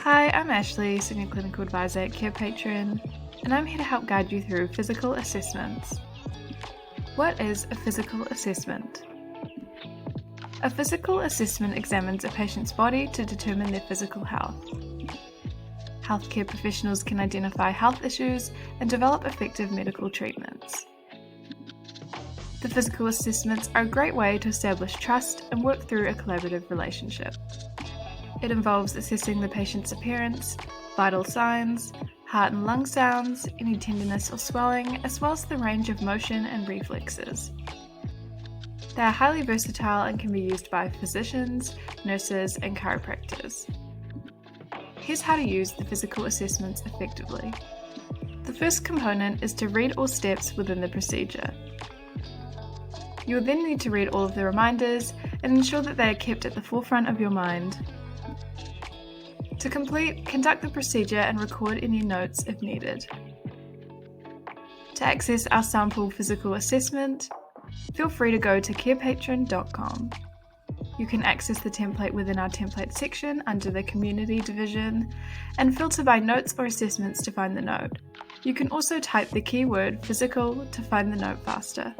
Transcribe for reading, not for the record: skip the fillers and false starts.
Hi, I'm Ashley, Senior Clinical Advisor at Carepatron, and I'm here to help guide you through physical assessments. What is a physical assessment? A physical assessment examines a patient's body to determine their physical health. Healthcare professionals can identify health issues and develop effective medical treatments. The physical assessments are a great way to establish trust and work through a collaborative relationship. It involves assessing the patient's appearance, vital signs, heart and lung sounds, any tenderness or swelling, as well as the range of motion and reflexes. They are highly versatile and can be used by physicians, nurses, and chiropractors. Here's how to use the physical assessments effectively. The first component is to read all steps within the procedure. You will then need to read all of the reminders and ensure that they are kept at the forefront of your mind. To complete, conduct the procedure and record any notes if needed. To access our sample physical assessment, feel free to go to carepatron.com. You can access the template within our template section under the community division and filter by notes or assessments to find the note. You can also type the keyword physical to find the note faster.